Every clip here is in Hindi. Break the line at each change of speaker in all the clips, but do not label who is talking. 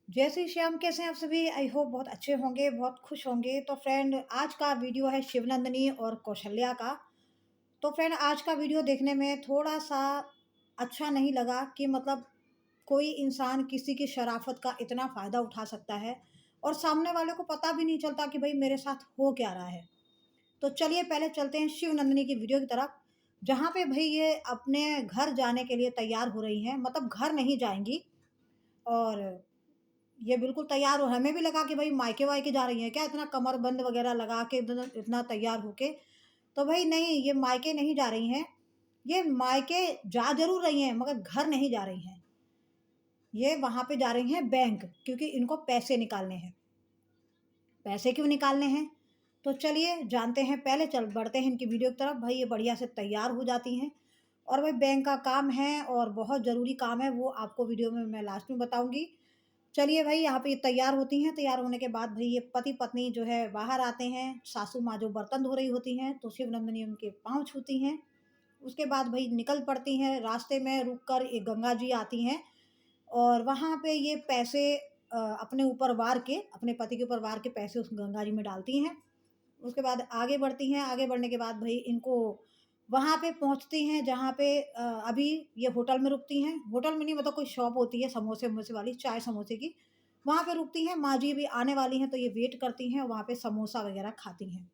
जय श्री श्याम। कैसे हैं आप सभी? आई होप बहुत अच्छे होंगे, बहुत खुश होंगे। तो फ्रेंड, आज का वीडियो है शिवनंदिनी और कौशल्या का। तो फ्रेंड, आज का वीडियो देखने में थोड़ा सा अच्छा नहीं लगा कि मतलब कोई इंसान किसी की शराफत का इतना फ़ायदा उठा सकता है और सामने वाले को पता भी नहीं चलता कि भाई मेरे साथ हो क्या रहा है। तो चलिए पहले चलते हैं शिवनंदिनी की वीडियो की तरफ, जहाँ पे भाई ये अपने घर जाने के लिए तैयार हो रही हैं। मतलब घर नहीं जाएंगी, और ये बिल्कुल तैयार हो, हमें भी लगा कि भाई मायके-वायके जा रही हैं क्या, इतना कमरबंद वगैरह लगा के इतना इतना तैयार होके। तो भाई नहीं, ये मायके नहीं जा रही हैं। ये मायके जा ज़रूर रही हैं मगर घर नहीं जा रही हैं। ये वहाँ पे जा रही हैं बैंक, क्योंकि इनको पैसे निकालने हैं। पैसे क्यों निकालने हैं? तो चलिए जानते हैं। पहले चल बढ़ते हैं इनकी वीडियो की तरफ। भाई ये बढ़िया से तैयार हो जाती हैं और भाई बैंक का काम है और बहुत ज़रूरी काम है, वो आपको वीडियो में मैं लास्ट में बताऊँगी। चलिए भाई, यहाँ पे ये तैयार होती हैं। तैयार होने के बाद भाई ये पति-पत्नी जो है बाहर आते हैं। सासू माँ जो बर्तन धो रही होती हैं, तो शिवनंदिनी उनके पाँव छूती हैं। उसके बाद भई निकल पड़ती हैं। रास्ते में रुक कर एक गंगा जी आती हैं और वहाँ पे ये पैसे अपने ऊपर वार के, अपने पति के ऊपर वार के पैसे उस गंगा जी में डालती हैं। उसके बाद आगे बढ़ती हैं। आगे बढ़ने के बाद भई इनको वहाँ पे पहुँचती हैं जहाँ पे अभी ये होटल में रुकती हैं। होटल में नहीं, मतलब कोई शॉप होती है समोसे-वमोसे वाली, चाय समोसे की। वहाँ पे रुकती हैं। माँ जी भी आने वाली हैं तो ये वेट करती हैं, वहाँ पे समोसा वग़ैरह खाती हैं।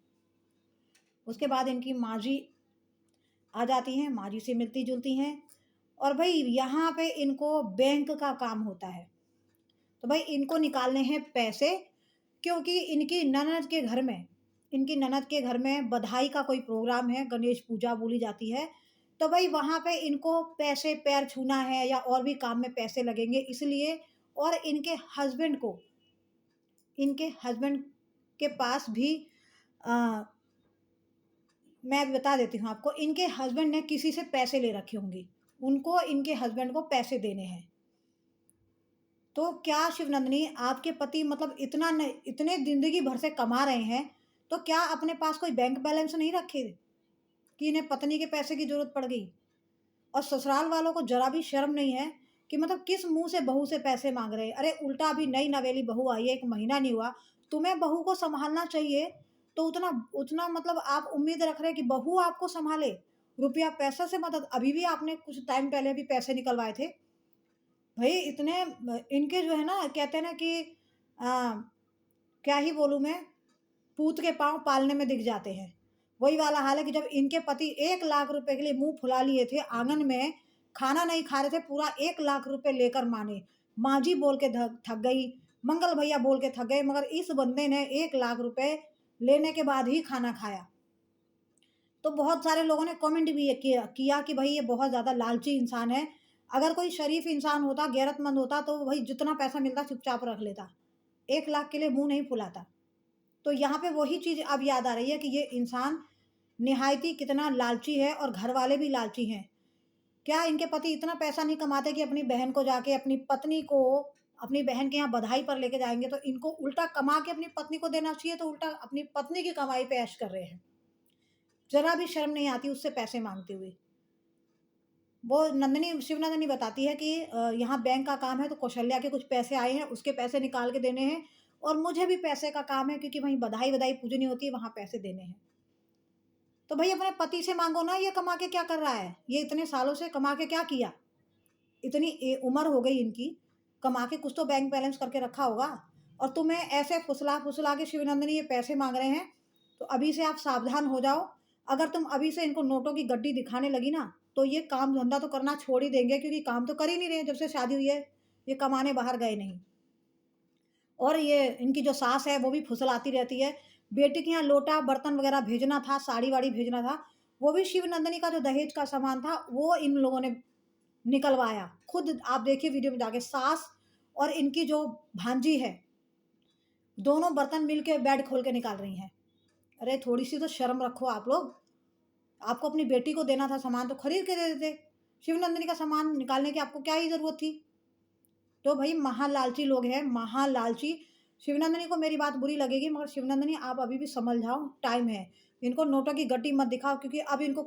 उसके बाद इनकी माँ जी आ जाती हैं, माँ जी से मिलती-जुलती हैं और भई यहाँ पे इनको बैंक का काम होता है। तो भई इनको निकालने हैं पैसे, क्योंकि इनकी ननद के घर में बधाई का कोई प्रोग्राम है, गणेश पूजा बोली जाती है। तो भई वहाँ पे इनको पैसे पैर छूना है या और भी काम में पैसे लगेंगे इसलिए। और इनके हस्बैंड के पास भी अ, मैं बता देती हूँ आपको, इनके हस्बैंड ने किसी से पैसे ले रखे होंगे। उनको इनके हस्बैंड को पैसे देने हैं। तो क्या शिवनंदिनी, आपके पति मतलब इतने ज़िंदगी भर से कमा रहे हैं, तो क्या अपने पास कोई बैंक बैलेंस नहीं रखे कि इन्हें पत्नी के पैसे की ज़रूरत पड़ गई? और ससुराल वालों को ज़रा भी शर्म नहीं है कि मतलब किस मुँह से बहू से पैसे माँग रहे हैं? अरे उल्टा अभी नई नवेली बहू आई है, 1 महीना नहीं हुआ, तुम्हें बहू को सँभालना चाहिए, तो उतना उतना मतलब आप उम्मीद रख रहे हैं कि बहू आपको सँभाले, रुपया पैसा से मदद। अभी भी आपने कुछ टाइम पहले भी पैसे निकलवाए थे। भई इतने इनके जो है ना, कहते हैं ना कि अ, क्या ही बोलूँ मैं, पूत के पाँव पालने में दिख जाते हैं। वही वाला हाल है कि जब इनके पति 1 लाख रुपए के लिए मुँह फुला लिए थे, आँगन में खाना नहीं खा रहे थे, पूरा 1 लाख रुपए लेकर माने। माँ जी बोल के ध थक गई, मंगल भैया बोल के थक गए, मगर इस बंदे ने 1 लाख रुपए लेने के बाद ही खाना खाया। तो बहुत सारे लोगों ने कमेंट भी ये किया कि भई ये बहुत ज़्यादा लालची इंसान है। अगर कोई शरीफ इंसान होता, गैरतमंद होता, तो भई जितना पैसा मिलता चुपचाप रख लेता। 1 लाख के लिए मुँह नहीं फुलाता। तो यहाँ पे वही चीज़ अब याद आ रही है कि ये इंसान निहायती कितना लालची है और घरवाले भी लालची हैं। क्या इनके पति इतना पैसा नहीं कमाते कि अपनी बहन को जाके अपनी बहन के यहाँ बधाई पर लेके जाएँगे, तो इनको उल्टा कमा के अपनी पत्नी को देना चाहिए, तो उल्टा अपनी पत्नी की कमाई पे ऐश कर रहे हैं। ज़रा भी शर्म नहीं आती उससे पैसे माँगते हुए। वो शिवनंदिनी बताती है कि यहाँ बैंक का काम है, तो कौशल्या के कुछ पैसे आए हैं, उसके पैसे निकाल के देने हैं और मुझे भी पैसे का काम है, क्योंकि वहीं बधाई-वधाई पूजनी होती है, वहाँ पैसे देने हैं। तो भई अपने पति से माँगो ना, ये कमा के क्या कर रहा है? ये इतने सालों से कमा के क्या किया? इतनी उम्र हो गई इनकी, कमा के कुछ तो बैंक बैलेंस करके रखा होगा, और तुम्हें ऐसे फुसला-फुसला के शिवनंदिनी ये पैसे माँग रहे हैं, तो अभी से आप सावधान हो जाओ। अगर तुम अभी से इनको नोटों की गड्डी दिखाने लगी ना, तो ये काम-धंधा तो करना छोड़ ही देंगे, क्योंकि काम तो कर ही नहीं रहे हैं जब से शादी हुई है। ये कमाने बाहर गए नहीं। और ये इनकी जो सास है वो भी फुसलाती रहती है। बेटी के यहाँ लोटा, बर्तन वग़ैरह भेजना था, साड़ी-वाड़ी भेजना था, वो भी शिवनंदिनी का जो दहेज का सामान था, वो इन लोगों ने निकलवाया। खुद आप देखिए वीडियो में जाके, सास और इनकी जो भांजी है, दोनों बर्तन मिल के बेड खोल के निकाल रही हैं। अरे थोड़ी-सी तो शर्म रखो आप लोग। आपको अपनी बेटी को देना था सामान, तो खरीद के दे देते। शिवनंदिनी का सामान निकालने की आपको क्या ही ज़रूरत थी? तो भई महालालची लोग हैं, महालालची। शिवनंदिनी को मेरी बात बुरी लगेगी, मगर शिवनंदिनी आप अभी भी संभल जाओ, टाइम है। इनको नोटों की गड्डी मत दिखाओ, क्योंकि अब इनको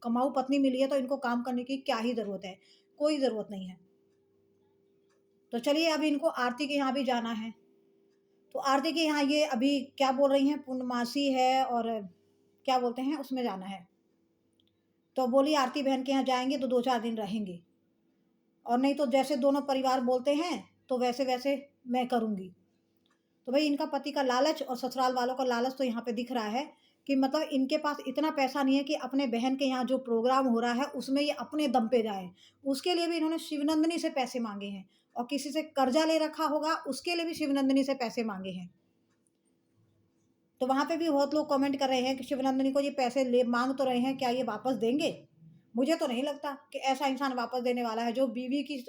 कमाऊ पत्नी मिली है, तो इनको काम करने की क्या ही ज़रूरत है? कोई ज़रूरत नहीं है। तो चलिए अभी इनको आरती के यहाँ भी जाना है। तो आरती के यहाँ ये अभी क्या बोल रही हैं, पूर्णमासी है और क्या बोलते हैं उसमें जाना है। तो बोली आरती बहन के यहाँ जाएँगे तो 2-4 दिन रहेंगे, और नहीं तो जैसे दोनों परिवार बोलते हैं तो वैसे-वैसे मैं करूँगी। तो भई इनका पति का लालच और ससुराल वालों का लालच तो यहाँ पे दिख रहा है कि मतलब इनके पास इतना पैसा नहीं है कि अपने बहन के यहाँ जो प्रोग्राम हो रहा है उसमें ये अपने दम पे जाएँ। उसके लिए भी इन्होंने शिवनंदिनी से पैसे माँगे हैं, और किसी से कर्जा ले रखा होगा उसके लिए भी शिवनंदिनी से पैसे माँगे हैं। तो वहाँ पे भी बहुत लोग कमेंट कर रहे हैं कि शिवनंदिनी को ये पैसे ले माँग तो रहे हैं, क्या ये वापस देंगे? मुझे तो नहीं लगता कि ऐसा इंसान वापस देने वाला है, जो बीवी की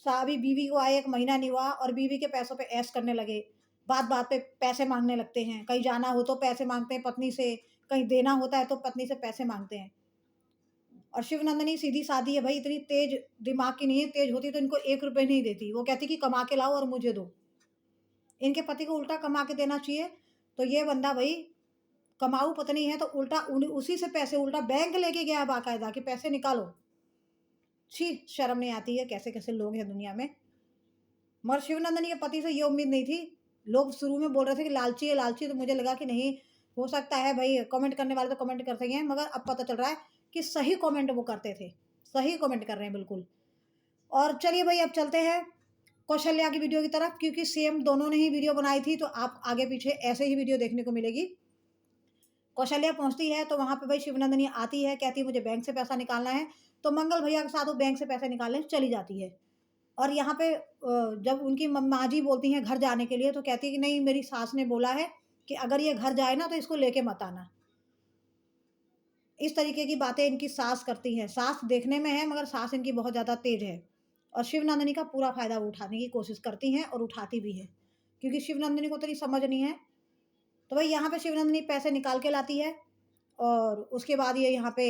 अभी बीवी को आए 1 महीना नहीं हुआ और बीवी के पैसों पे ऐश करने लगे। बात-बात पे पैसे माँगने लगते हैं, कहीं जाना हो तो पैसे माँगते हैं पत्नी से, कहीं देना होता है तो पत्नी से पैसे माँगते हैं। और शिवनंदिनी सीधी-सादी है भई, इतनी तेज़ दिमाग की नहीं है, तेज़ होती तो इनको ₹1 नहीं देती। वो कहती कि कमा के लाओ और मुझे दो। इनके पति को उल्टा कमा के देना चाहिए, तो ये बंदा भई कमाऊ पत्नी है तो उल्टा उसी से पैसे उल्टा बैंक लेके गया बाकायदा कि पैसे निकालो। छी! शर्म नहीं आती है, कैसे-कैसे लोग हैं दुनिया में। मगर शिवनंदिनी के पति से ये उम्मीद नहीं थी। लोग शुरू में बोल रहे थे कि लालची है, लालची, तो मुझे लगा कि नहीं, हो सकता है भई कमेंट करने वाले तो कमेंट करते ही हैं, मगर अब पता चल रहा है कि सही कमेंट वो करते थे। सही कमेंट कर रहे हैं बिल्कुल। और चलिए भई अब चलते हैं कौशल्या की वीडियो की तरफ, क्योंकि सेम दोनों ने ही वीडियो बनाई थी, तो आप आगे-पीछे ऐसे ही वीडियो देखने को मिलेगी। कौशल्या पहुँचती है तो वहाँ पे भाई शिवनंदिनी आती है, कहती है मुझे बैंक से पैसा निकालना है, तो मंगल भैया के साथ वो बैंक से पैसे निकालने चली जाती है। और यहाँ पे जब उनकी माँ जी बोलती हैं घर जाने के लिए, तो कहती है कि नहीं, मेरी सास ने बोला है कि अगर ये घर जाए ना तो इसको लेके मत आना। इस तरीके की बातें इनकी सास करती हैं। सास देखने में है मगर सास इनकी बहुत ज़्यादा तेज़ है, और शिवनंदिनी का पूरा फ़ायदा उठाने की कोशिश करती हैं और उठाती भी है, क्योंकि शिवनंदिनी को इतनी समझ नहीं है। तो भाई यहाँ पे शिवनंदिनी पैसे निकाल के लाती है, और उसके बाद ये यहाँ पे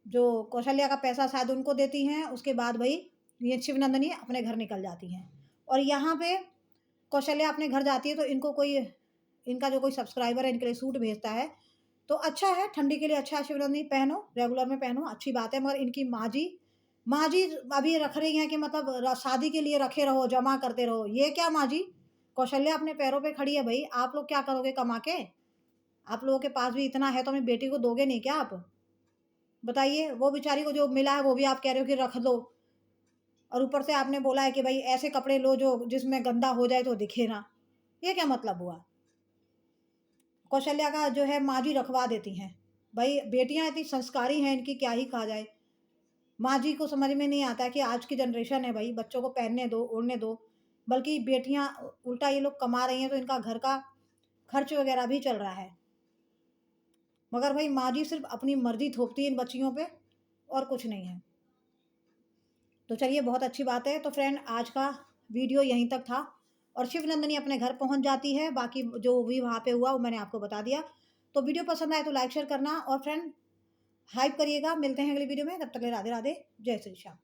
जो कौशल्या का पैसा शायद उनको देती हैं, उसके बाद भई ये शिवनंदिनी अपने घर निकल जाती हैं। और यहाँ पे कौशल्या अपने घर जाती है तो इनको कोई, इनका जो कोई सब्सक्राइबर है इनके लिए सूट भेजता है, तो अच्छा है, ठंडी के लिए अच्छा है, शिवनंदिनी पहनो, रेगुलर में पहनो, अच्छी बात है। मगर इनकी माँ जी अभी रख रही हैं कि मतलब शादी के लिए रखे रहो, जमा करते रहो। ये क्या माँ जी? कौशल्या अपने पैरों पे खड़ी है भई, आप लोग क्या करोगे कमा के? आप लोगों के पास भी इतना है तो अपनी बेटी को दोगे नहीं क्या आप? बताइए, वो बेचारी को जो मिला है वो भी आप कह रहे हो कि रख लो, और ऊपर से आपने बोला है कि भई ऐसे कपड़े लो जो जिसमें गंदा हो जाए तो दिखे ना। ये क्या मतलब हुआ? कौशल्या का जो है माँ जी रखवा देती हैं। भई बेटियाँ इतनी संस्कारी हैं इनकी, क्या ही कहा जाए। माँ जी को समझ में नहीं आता है कि आज की जनरेशन है भई, बच्चों को पहनने दो, ओढ़ने दो। बल्कि बेटियाँ उल्टा ये लोग कमा रही हैं तो इनका घर का खर्च वग़ैरह भी चल रहा है। मगर भई माँ जी सिर्फ़ अपनी मर्ज़ी थोपती है इन बच्चियों पे, और कुछ नहीं है। तो चलिए बहुत अच्छी बात है। तो फ्रेंड आज का वीडियो यहीं तक था, और शिवनंदिनी अपने घर पहुँच जाती है, बाकी जो भी वहाँ पे हुआ वो मैंने आपको बता दिया। तो वीडियो पसंद आए तो लाइक शेयर करना, और फ्रेंड हाइप करिएगा। मिलते हैं अगली वीडियो में, तब तक के लिए राधे-राधे, जय श्री श्याम।